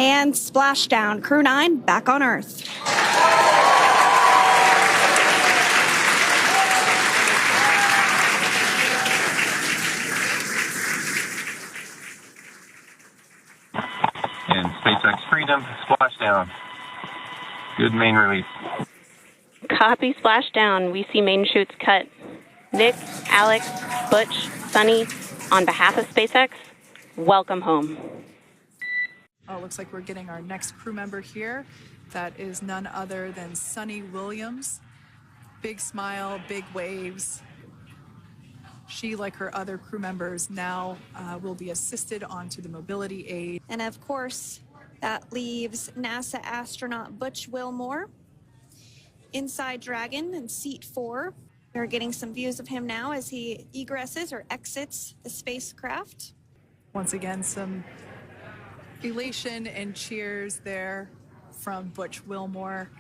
And splashdown, Crew 9 back on Earth. And SpaceX Freedom, splashdown. Good main release. Copy splashdown. We see main chutes cut. Nick, Alex, Butch, Sunny, on behalf of SpaceX, welcome home. Oh, it looks like we're getting our next crew member here. That is none other than Sunny Williams. Big smile, big waves. She, like her other crew members, now will be assisted onto the mobility aid. And of course, that leaves NASA astronaut Butch Wilmore inside Dragon in seat 4. We're getting some views of him now as he egresses or exits the spacecraft. Once again, some elation and cheers there from Butch Wilmore.